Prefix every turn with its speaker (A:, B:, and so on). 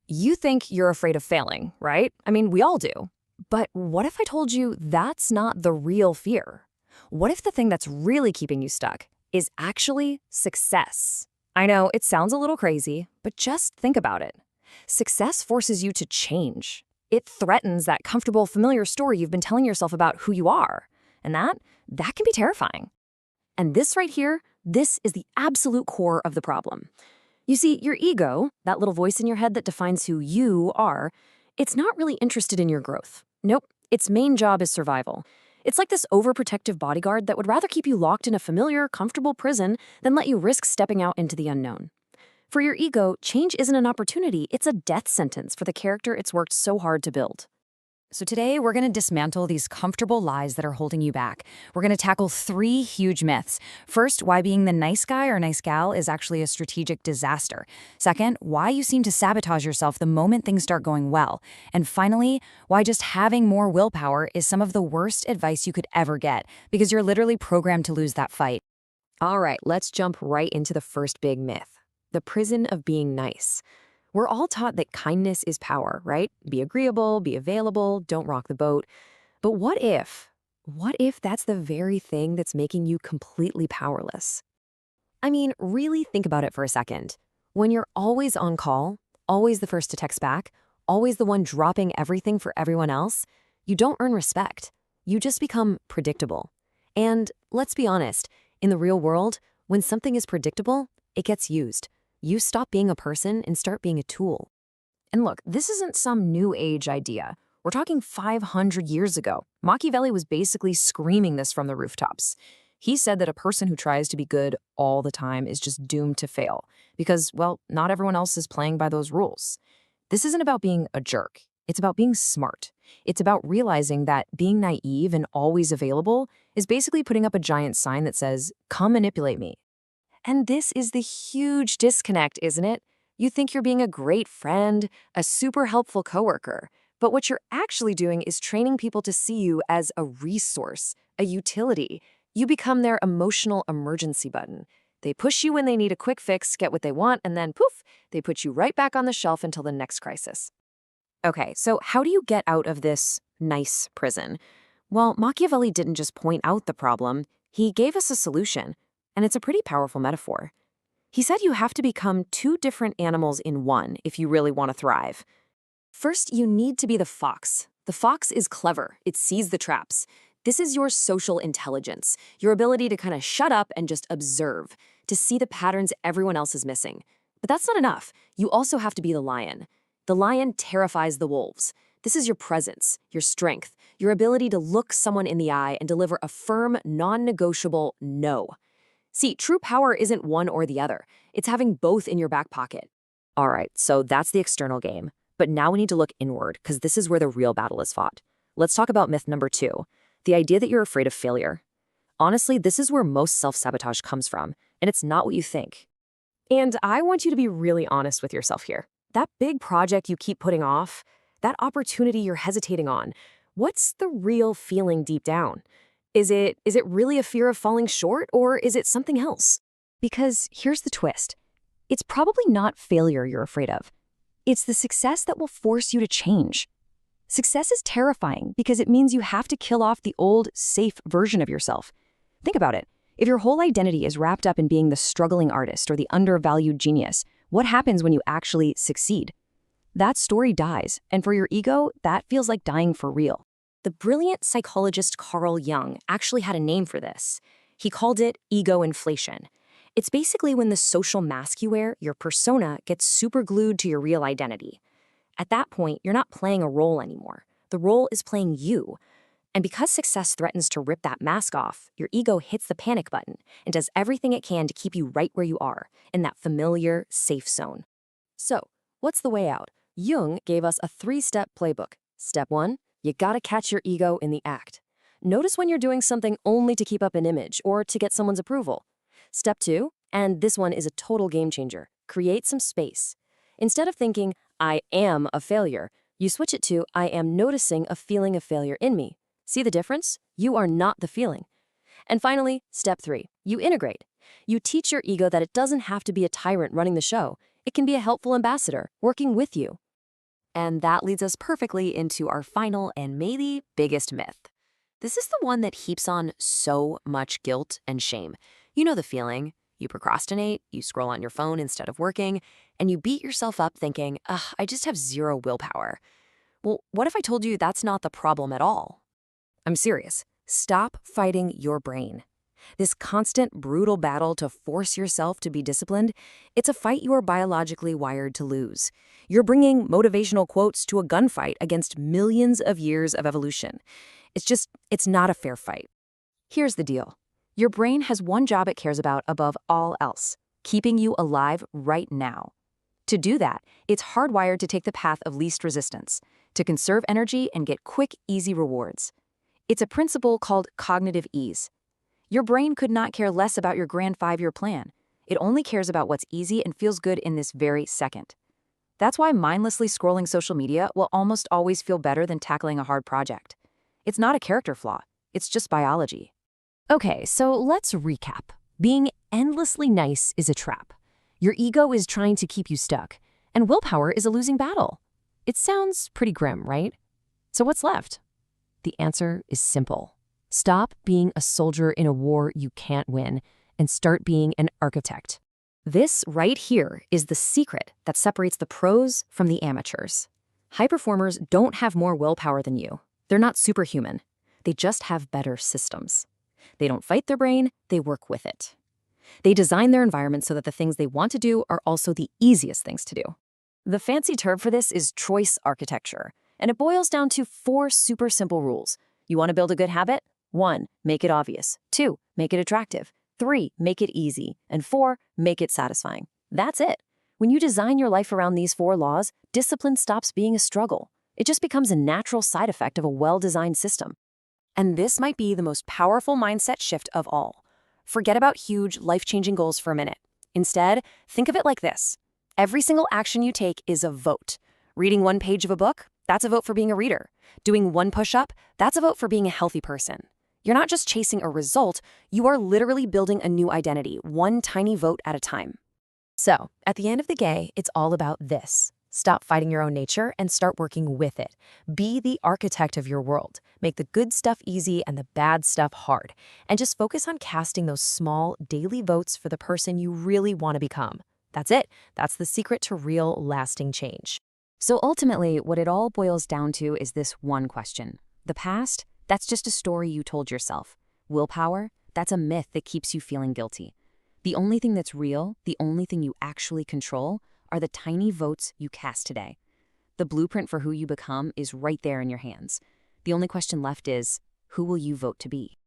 A: You think you're afraid of failing, right? I mean, we all do. But what if I told you that's not the real fear? What if the thing that's really keeping you stuck is actually success? I know it sounds a little crazy, but just think about it. Success forces you to change. It threatens that comfortable, familiar story you've been telling yourself about who you are. And that can be terrifying. And this right here, this is the absolute core of the problem. You see, your ego, that little voice in your head that defines who you are, it's not really interested in your growth. Nope, its main job is survival. It's like this overprotective bodyguard that would rather keep you locked in a familiar, comfortable prison than let you risk stepping out into the unknown. For your ego, change isn't an opportunity, it's a death sentence for the character it's worked so hard to build. So today, we're going to dismantle these comfortable lies that are holding you back. We're going to tackle 3 huge myths. First, why being the nice guy or nice gal is actually a strategic disaster. Second, why you seem to sabotage yourself the moment things start going well. And finally, why just having more willpower is some of the worst advice you could ever get, because you're literally programmed to lose that fight.
B: All right, let's jump right into the first big myth, the prison of being nice. We're all taught that kindness is power, right? Be agreeable, be available, don't rock the boat. But what if? What if that's the very thing that's making you completely powerless? I mean, really think about it for a second. When you're always on call, always the first to text back, always the one dropping everything for everyone else, you don't earn respect. You just become predictable. And let's be honest, in the real world, when something is predictable, it gets used. You stop being a person and start being a tool.
A: And look, this isn't some new age idea. We're talking 500 years ago. Machiavelli was basically screaming this from the rooftops. He said that a person who tries to be good all the time is just doomed to fail because, well, not everyone else is playing by those rules. This isn't about being a jerk. It's about being smart. It's about realizing that being naive and always available is basically putting up a giant sign that says, "Come manipulate me." And this is the huge disconnect, isn't it? You think you're being a great friend, a super helpful coworker, but what you're actually doing is training people to see you as a resource, a utility. You become their emotional emergency button. They push you when they need a quick fix, get what they want, and then poof, they put you right back on the shelf until the next crisis. Okay, so how do you get out of this nice prison? Well, Machiavelli didn't just point out the problem, he gave us a solution. And it's a pretty powerful metaphor. He said you have to become 2 different animals in one if you really want to thrive. First, you need to be the fox. The fox is clever. It sees the traps. This is your social intelligence, your ability to kind of shut up and just observe, to see the patterns everyone else is missing. But that's not enough. You also have to be the lion. The lion terrifies the wolves. This is your presence, your strength, your ability to look someone in the eye and deliver a firm, non-negotiable no. See, true power isn't one or the other. It's having both in your back pocket. All right, so that's the external game. But now we need to look inward, because this is where the real battle is fought. Let's talk about myth number 2, the idea that you're afraid of failure. Honestly, this is where most self-sabotage comes from, and it's not what you think. And I want you to be really honest with yourself here. That big project you keep putting off, that opportunity you're hesitating on, what's the real feeling deep down? Is it really a fear of falling short, or is it something else? Because here's the twist. It's probably not failure you're afraid of. It's the success that will force you to change. Success is terrifying because it means you have to kill off the old, safe version of yourself. Think about it. If your whole identity is wrapped up in being the struggling artist or the undervalued genius, what happens when you actually succeed? That story dies, and for your ego, that feels like dying for real. The brilliant psychologist Carl Jung actually had a name for this. He called it ego inflation. It's basically when the social mask you wear, your persona, gets super glued to your real identity. At that point, you're not playing a role anymore. The role is playing you. And because success threatens to rip that mask off, your ego hits the panic button and does everything it can to keep you right where you are, in that familiar, safe zone. So, what's the way out? Jung gave us a 3-step playbook. Step 1. You gotta catch your ego in the act. Notice when you're doing something only to keep up an image or to get someone's approval. Step 2, and this one is a total game changer, create some space. Instead of thinking, I am a failure, you switch it to, I am noticing a feeling of failure in me. See the difference? You are not the feeling. And finally, step 3, you integrate. You teach your ego that it doesn't have to be a tyrant running the show. It can be a helpful ambassador, working with you.
B: And that leads us perfectly into our final and maybe biggest myth. This is the one that heaps on so much guilt and shame. You know the feeling. You procrastinate, you scroll on your phone instead of working, and you beat yourself up thinking, ugh, I just have zero willpower. Well, what if I told you that's not the problem at all?
A: I'm serious. Stop fighting your brain. This constant, brutal battle to force yourself to be disciplined, it's a fight you are biologically wired to lose. You're bringing motivational quotes to a gunfight against millions of years of evolution. It's not a fair fight.
B: Here's the deal. Your brain has one job it cares about above all else, keeping you alive right now. To do that, it's hardwired to take the path of least resistance, to conserve energy and get quick, easy rewards. It's a principle called cognitive ease. Your brain could not care less about your grand 5-year plan. It only cares about what's easy and feels good in this very second. That's why mindlessly scrolling social media will almost always feel better than tackling a hard project. It's not a character flaw, it's just biology.
A: Okay, so let's recap. Being endlessly nice is a trap. Your ego is trying to keep you stuck, and willpower is a losing battle. It sounds pretty grim, right? So what's left? The answer is simple. Stop being a soldier in a war you can't win and start being an architect. This right here is the secret that separates the pros from the amateurs. High performers don't have more willpower than you. They're not superhuman. They just have better systems. They don't fight their brain, they work with it. They design their environment so that the things they want to do are also the easiest things to do. The fancy term for this is choice architecture, and it boils down to 4 super simple rules. You want to build a good habit? 1, make it obvious. 2, make it attractive. 3, make it easy. And 4, make it satisfying. That's it. When you design your life around these 4 laws, discipline stops being a struggle. It just becomes a natural side effect of a well-designed system. And this might be the most powerful mindset shift of all. Forget about huge, life-changing goals for a minute. Instead, think of it like this. Every single action you take is a vote. Reading 1 page of a book, that's a vote for being a reader. Doing 1 push-up, that's a vote for being a healthy person. You're not just chasing a result, you are literally building a new identity, 1 tiny vote at a time. So, at the end of the day, it's all about this. Stop fighting your own nature and start working with it. Be the architect of your world. Make the good stuff easy and the bad stuff hard. And just focus on casting those small, daily votes for the person you really want to become. That's it. That's the secret to real, lasting change. So ultimately, what it all boils down to is this one question. The past, that's just a story you told yourself. Willpower, that's a myth that keeps you feeling guilty. The only thing that's real, the only thing you actually control, are the tiny votes you cast today. The blueprint for who you become is right there in your hands. The only question left is, who will you vote to be?